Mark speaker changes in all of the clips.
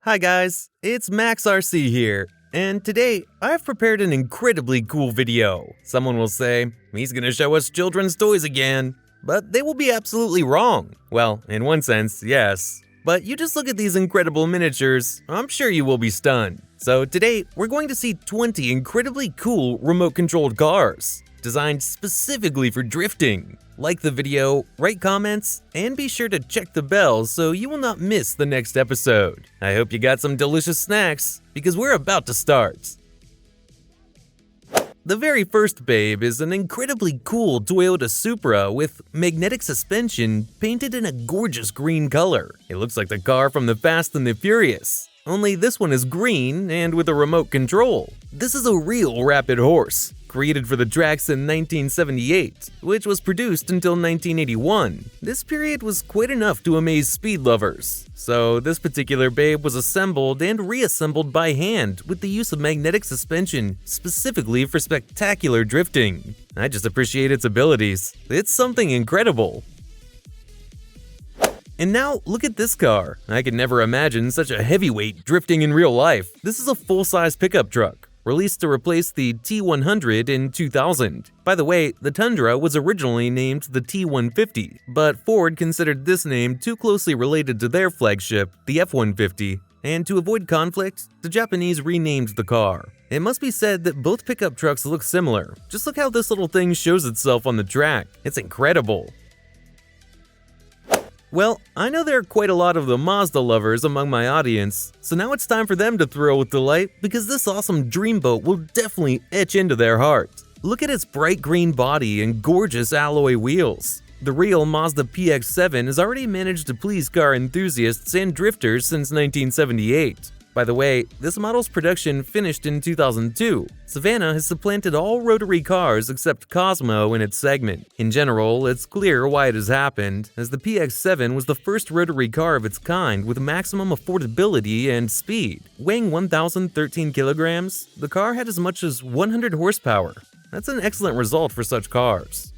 Speaker 1: Hi guys, it's Max RC here, and today I've prepared an incredibly cool video. Someone will say, he's gonna show us children's toys again, but they will be absolutely wrong. Well, in one sense, yes. But you just look at these incredible miniatures, I'm sure you will be stunned. So today, we're going to see 20 incredibly cool remote-controlled cars, designed specifically for drifting. Like the video, write comments, and be sure to check the bell so you will not miss the next episode. I hope you got some delicious snacks, because we're about to start. The very first babe is an incredibly cool Toyota Supra with magnetic suspension painted in a gorgeous green color. It looks like the car from the Fast and the Furious, only this one is green and with a remote control. This is a real rapid horse, created for the tracks in 1978, which was produced until 1981. This period was quite enough to amaze speed lovers. So this particular babe was assembled and reassembled by hand with the use of magnetic suspension specifically for spectacular drifting. I just appreciate its abilities. It's something incredible. And now, look at this car. I could never imagine such a heavyweight drifting in real life. This is a full-size pickup truck, released to replace the T100 in 2000. By the way, the Tundra was originally named the T150, but Ford considered this name too closely related to their flagship, the F-150, and to avoid conflict, the Japanese renamed the car. It must be said that both pickup trucks look similar. Just look how this little thing shows itself on the track. It's incredible. Well, I know there are quite a lot of the Mazda lovers among my audience, so now it's time for them to thrill with delight because this awesome dreamboat will definitely etch into their heart. Look at its bright green body and gorgeous alloy wheels. The real Mazda PX-7 has already managed to please car enthusiasts and drifters since 1978. By the way, this model's production finished in 2002. Savannah has supplanted all rotary cars except Cosmo in its segment. In general, it's clear why it has happened, as the PX-7 was the first rotary car of its kind with maximum affordability and speed. Weighing 1,013 kilograms, the car had as much as 100 horsepower. That's an excellent result for such cars.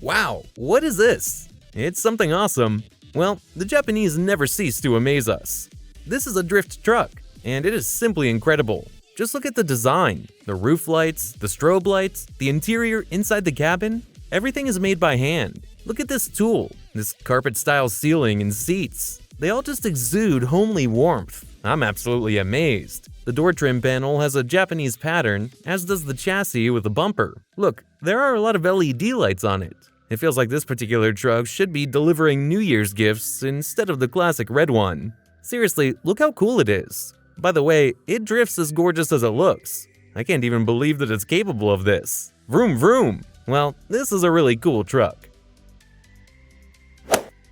Speaker 1: Wow, what is this? It's something awesome. Well, the Japanese never cease to amaze us. This is a drift truck, and it is simply incredible. Just look at the design, the roof lights, the strobe lights, the interior inside the cabin. Everything is made by hand. Look at this tool, this carpet-style ceiling and seats. They all just exude homely warmth. I'm absolutely amazed. The door trim panel has a Japanese pattern, as does the chassis with a bumper. Look, there are a lot of LED lights on it. It feels like this particular truck should be delivering New Year's gifts instead of the classic red one. Seriously, look how cool it is. By the way, it drifts as gorgeous as it looks. I can't even believe that it's capable of this. Vroom vroom! Well, this is a really cool truck.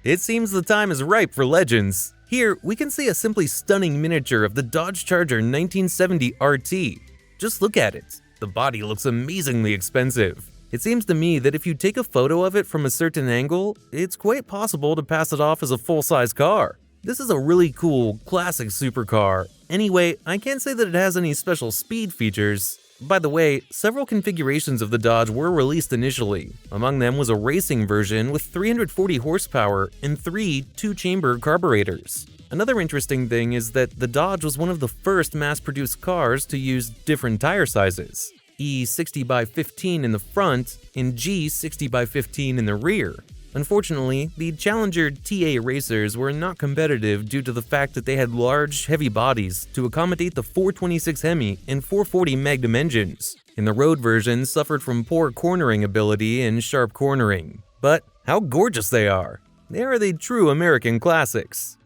Speaker 1: It seems the time is ripe for legends. Here, we can see a simply stunning miniature of the Dodge Charger 1970 RT. Just look at it. The body looks amazingly expensive. It seems to me that if you take a photo of it from a certain angle, it's quite possible to pass it off as a full-size car. This is a really cool, classic supercar. Anyway, I can't say that it has any special speed features. By the way, several configurations of the Dodge were released initially. Among them was a racing version with 340 horsepower and 3 two-chamber carburetors. Another interesting thing is that the Dodge was one of the first mass-produced cars to use different tire sizes. E60x15 in the front and G60x15 in the rear. Unfortunately, the Challenger TA racers were not competitive due to the fact that they had large, heavy bodies to accommodate the 426 Hemi and 440 Magnum engines, and the road version suffered from poor cornering ability and sharp cornering. But how gorgeous they are! They are the true American classics.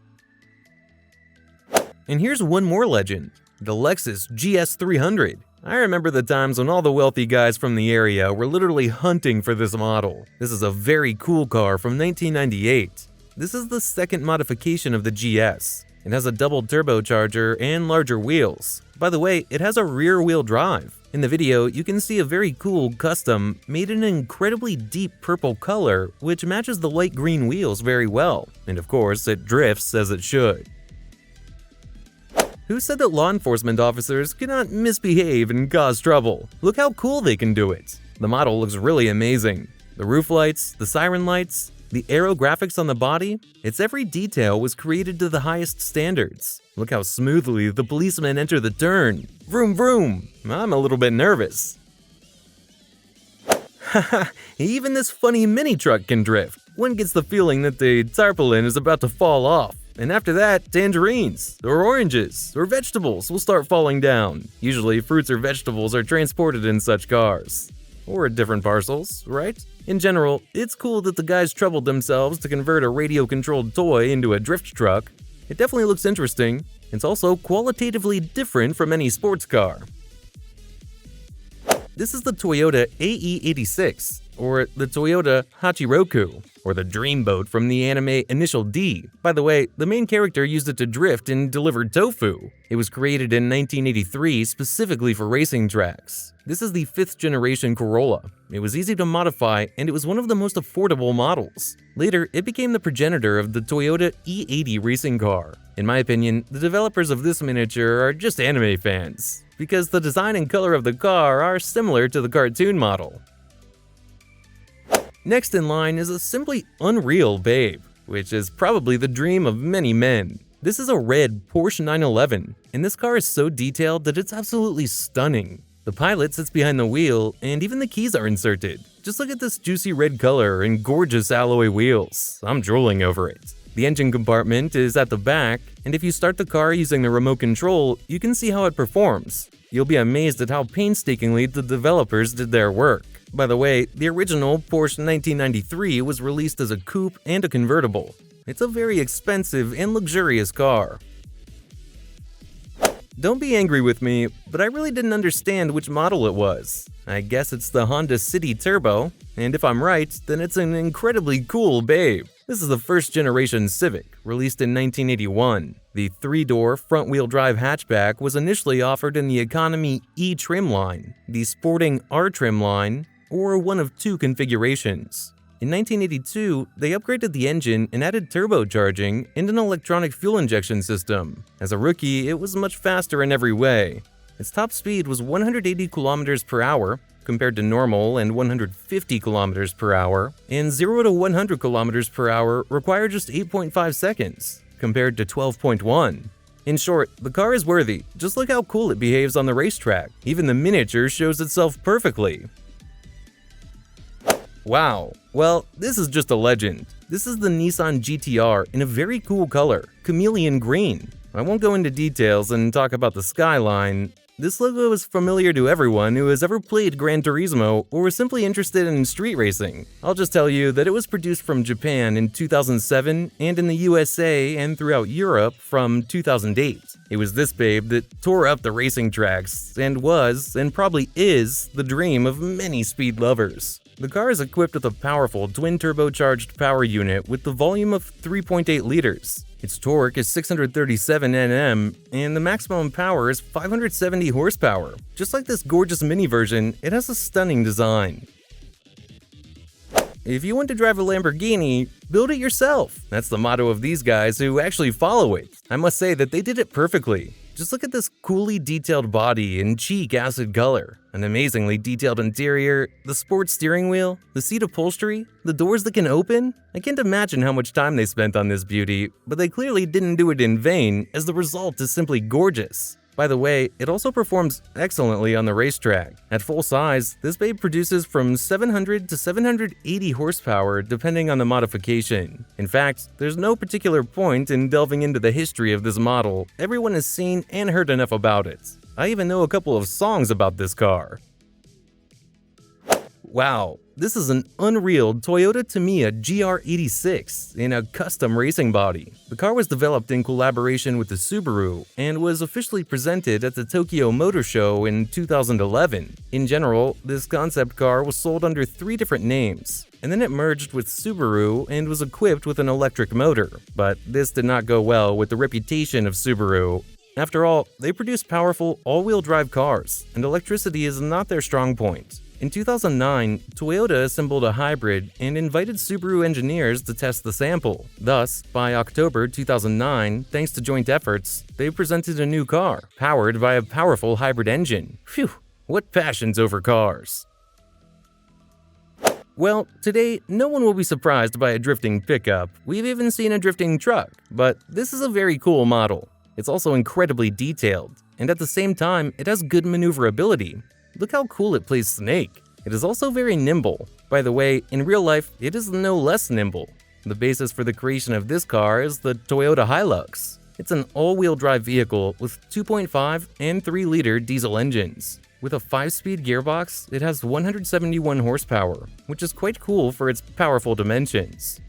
Speaker 1: And here's one more legend, the Lexus GS300. I remember the times when all the wealthy guys from the area were literally hunting for this model. This is a very cool car from 1998. This is the second modification of the GS. It has a double turbocharger and larger wheels. By the way, it has a rear-wheel drive. In the video, you can see a very cool custom made in an incredibly deep purple color, which matches the light green wheels very well. And of course, it drifts as it should. Who said that law enforcement officers cannot misbehave and cause trouble? Look how cool they can do it. The model looks really amazing. The roof lights, the siren lights, The aero graphics on the body, its every detail was created to the highest standards. Look how smoothly the policemen enter the turn. Vroom vroom! I'm a little bit nervous. Haha, even this funny mini truck can drift. One gets the feeling that the tarpaulin is about to fall off. And after that, tangerines, or oranges, or vegetables will start falling down. Usually, fruits or vegetables are transported in such cars. Or different parcels, right? In general, it's cool that the guys troubled themselves to convert a radio-controlled toy into a drift truck. It definitely looks interesting. It's also qualitatively different from any sports car. This is the Toyota AE86, or the Toyota Hachiroku, or the Dreamboat from the anime Initial D. By the way, the main character used it to drift and deliver tofu. It was created in 1983 specifically for racing tracks. This is the 5th generation Corolla. It was easy to modify, and it was one of the most affordable models. Later, it became the progenitor of the Toyota E80 racing car. In my opinion, the developers of this miniature are just anime fans, because the design and color of the car are similar to the cartoon model. Next in line is a simply unreal babe, which is probably the dream of many men. This is a red Porsche 911, and this car is so detailed that it's absolutely stunning. The pilot sits behind the wheel, and even the keys are inserted. Just look at this juicy red color and gorgeous alloy wheels. I'm drooling over it. The engine compartment is at the back, and if you start the car using the remote control, you can see how it performs. You'll be amazed at how painstakingly the developers did their work. By the way, the original Porsche 1993 was released as a coupe and a convertible. It's a very expensive and luxurious car. Don't be angry with me, but I really didn't understand which model it was. I guess it's the Honda City Turbo, and if I'm right, then it's an incredibly cool babe. This is the first generation Civic, released in 1981. The 3-door front-wheel drive hatchback was initially offered in the economy E trim line, the sporting R trim line, or one of 2 configurations. In 1982, they upgraded the engine and added turbocharging and an electronic fuel injection system. As a rookie, it was much faster in every way. Its top speed was 180 km per hour, compared to normal and 150 km per hour, and 0 to 100 km per hour required just 8.5 seconds, compared to 12.1. In short, the car is worthy. Just look how cool it behaves on the racetrack. Even the miniature shows itself perfectly. Wow, well, this is just a legend. This is the Nissan GTR in a very cool color, chameleon green. I won't go into details and talk about the skyline. This logo is familiar to everyone who has ever played Gran Turismo or is simply interested in street racing. I'll just tell you that it was produced from Japan in 2007 and in the USA and throughout Europe from 2008. It was this babe that tore up the racing tracks and was, and probably is, the dream of many speed lovers. The car is equipped with a powerful twin-turbocharged power unit with the volume of 3.8 liters. Its torque is 637 Nm, and the maximum power is 570 horsepower. Just like this gorgeous mini version, it has a stunning design. If you want to drive a Lamborghini, build it yourself. That's the motto of these guys who actually follow it. I must say that they did it perfectly. Just look at this coolly detailed body in cheek acid color, an amazingly detailed interior, the sports steering wheel, the seat upholstery, the doors that can open. I can't imagine how much time they spent on this beauty, but they clearly didn't do it in vain, as the result is simply gorgeous. By the way, it also performs excellently on the racetrack. At full size, this babe produces from 700 to 780 horsepower depending on the modification. In fact, there's no particular point in delving into the history of this model. Everyone has seen and heard enough about it. I even know a couple of songs about this car. Wow, this is an unreal Toyota Tamiya GR86 in a custom racing body. The car was developed in collaboration with the Subaru and was officially presented at the Tokyo Motor Show in 2011. In general, this concept car was sold under 3 different names, and then it merged with Subaru and was equipped with an electric motor. But this did not go well with the reputation of Subaru. After all, they produce powerful all-wheel drive cars, and electricity is not their strong point. In 2009, Toyota assembled a hybrid and invited Subaru engineers to test the sample. Thus, by October 2009, thanks to joint efforts, they presented a new car, powered by a powerful hybrid engine. Phew, what passions over cars! Well, today, no one will be surprised by a drifting pickup. We've even seen a drifting truck, but this is a very cool model. It's also incredibly detailed, and at the same time, it has good maneuverability. Look how cool it plays Snake. It is also very nimble. By the way, in real life, it is no less nimble. The basis for the creation of this car is the Toyota Hilux. It's an all-wheel drive vehicle with 2.5 and 3-liter diesel engines. With a 5-speed gearbox, it has 171 horsepower, which is quite cool for its powerful dimensions.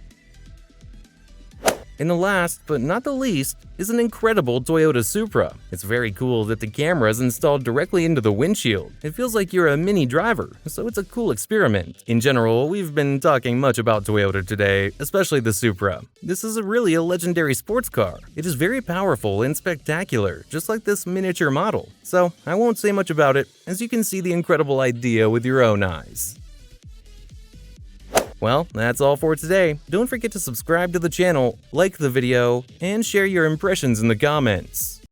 Speaker 1: And the last, but not the least, is an incredible Toyota Supra. It's very cool that the camera is installed directly into the windshield. It feels like you're a mini driver, so it's a cool experiment. In general, we've been talking much about Toyota today, especially the Supra. This is really a legendary sports car. It is very powerful and spectacular, just like this miniature model. So I won't say much about it, as you can see the incredible idea with your own eyes. Well, that's all for today. Don't forget to subscribe to the channel, like the video, and share your impressions in the comments.